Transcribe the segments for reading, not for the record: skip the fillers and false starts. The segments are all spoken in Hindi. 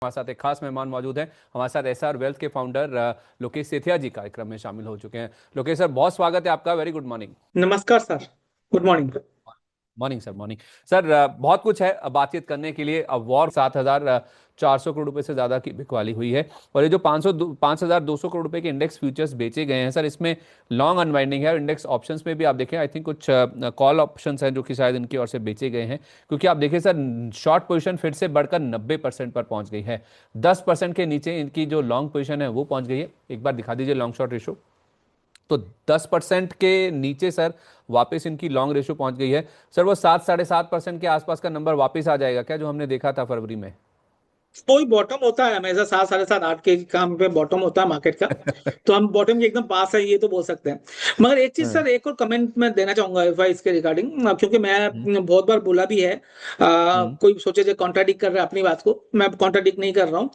हमारे साथ एक खास मेहमान मौजूद हैं। हमारे साथ एसआर वेल्थ के फाउंडर लोकेश सेठिया जी कार्यक्रम में शामिल हो चुके हैं। लोकेश सर, बहुत स्वागत है आपका। Very good morning. नमस्कार sir. Good morning. Morning sir, morning sir. बहुत कुछ है बातचीत करने के लिए। अब वॉर 7,400 करोड़ रुपए से ज्यादा की बिकवाली हुई है और ये जो 5,200 करोड़ रुपए के इंडेक्स फ्यूचर्स बेचे गए हैं सर, इसमें लॉन्ग अनवाइंडिंग है। इंडेक्स ऑप्शंस में भी आप देखें, आई थिंक कुछ कॉल ऑप्शंस हैं जो कि शायद इनकी ओर से बेचे गए हैं, क्योंकि आप देखें सर, शॉर्ट पोजीशन फिर से बढ़कर 90% पर पहुंच गई है। 10% के नीचे इनकी जो लॉन्ग पोजीशन है वो पहुंच गई है। एक बार दिखा दीजिए लॉन्ग शॉर्ट रेशो। तो 10% के नीचे सर वापस इनकी लॉन्ग रेशो पहुंच गई है। सर वो 7-7.5% के आसपास का नंबर वापस आ जाएगा क्या, जो हमने देखा था फरवरी में? कोई बॉटम होता है हमेशा 7, 7.5, 8 के काम पे बॉटम होता है मार्केट का। तो हम बॉटम के एकदम पास है ये तो बोल सकते हैं। मगर एक चीज हाँ। सर, एक और कमेंट मैं देना चाहूंगा एफआई इसके रिगार्डिंग, क्योंकि हम्म। मैं बहुत बार बोला भी है। हम्म। कोई सोचे जो कॉन्ट्राडिक्ट कर रहा है अपनी बात को, मैं कॉन्ट्राडिक्ट नहीं कर रहा हूँ।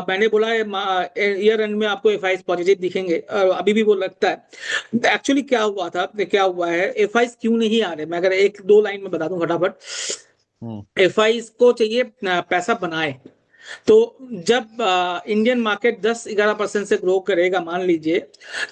मैंने बोला है ईयर एंड में आपको एफआई पॉजिटिव दिखेंगे, अभी भी वो लगता है। एक्चुअली क्या हुआ था, क्या हुआ है, एफआई क्यों नहीं आ रहे, मैं अगर एक दो लाइन में बता दूं फटाफट। हम्म। एफआई को चाहिए पैसा बनाए। तो जब इंडियन मार्केट 10-11% से ग्रो करेगा मान लीजिए,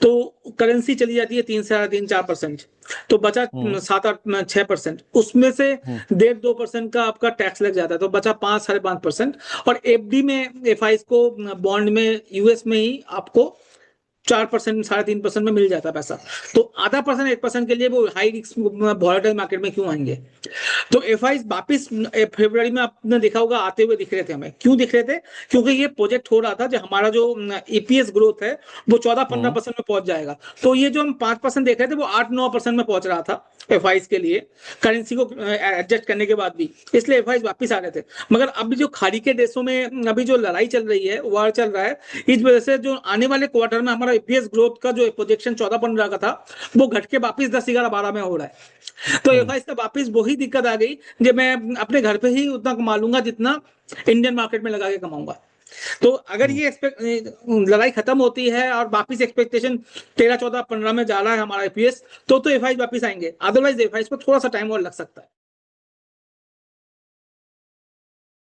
तो करेंसी चली जाती है 3, 3.5, 4%। तो बचा हम्म। 7, 8, 6%, उसमें से हम्म। 1.5-2% का आपका टैक्स लग जाता है, तो बचा 5, 5.5%। और एफडी में एफआई को बॉन्ड में यूएस में ही आपको 4%, 3.5% में मिल जाता है पैसा। तो आधा परसेंट 1% के लिए वो हाई रिस्क वॉलेटाइल मार्केट में क्यों आएंगे। तो एफआई वापिस फरवरी में आपने देखा होगा आते हुए दिख रहे थे हमें। क्यों दिख रहे थे? क्योंकि ये प्रोजेक्ट हो रहा था जो हमारा जो ईपीएस ग्रोथ है वो 14-15% हम्म। में पहुंच जाएगा। तो ये जो हम 5% देख रहे थे वो 8-9% में पहुंच रहा था एफआई के लिए, करेंसी को एडजस्ट करने के बाद भी। इसलिए एफआई वापिस आ रहे थे। मगर अभी जो खाड़ी के देशों में अभी जो लड़ाई चल रही है, वार चल रहा है, इस वजह से जो आने वाले क्वार्टर में हमारा ईपीएस ग्रोथ का जो प्रोजेक्शन 14-15 का था वो घट के वापिस 10, 11, 12 में हो रहा है। तो हम्म। एफआई का वापिस वही दिक्कत आ गई, जब मैं अपने घर पे ही उतना कमा लूंगा जितना इंडियन मार्केट में लगा के कमाऊंगा। तो अगर हम्म। ये लड़ाई खत्म होती है और वापिस एक्सपेक्टेशन 13, 14, 15 में जा रहा है हमारा ईपीएस, तो एफआई वापिस आएंगे। अदरवाइज एफआई को थोड़ा सा टाइम और लग सकता है।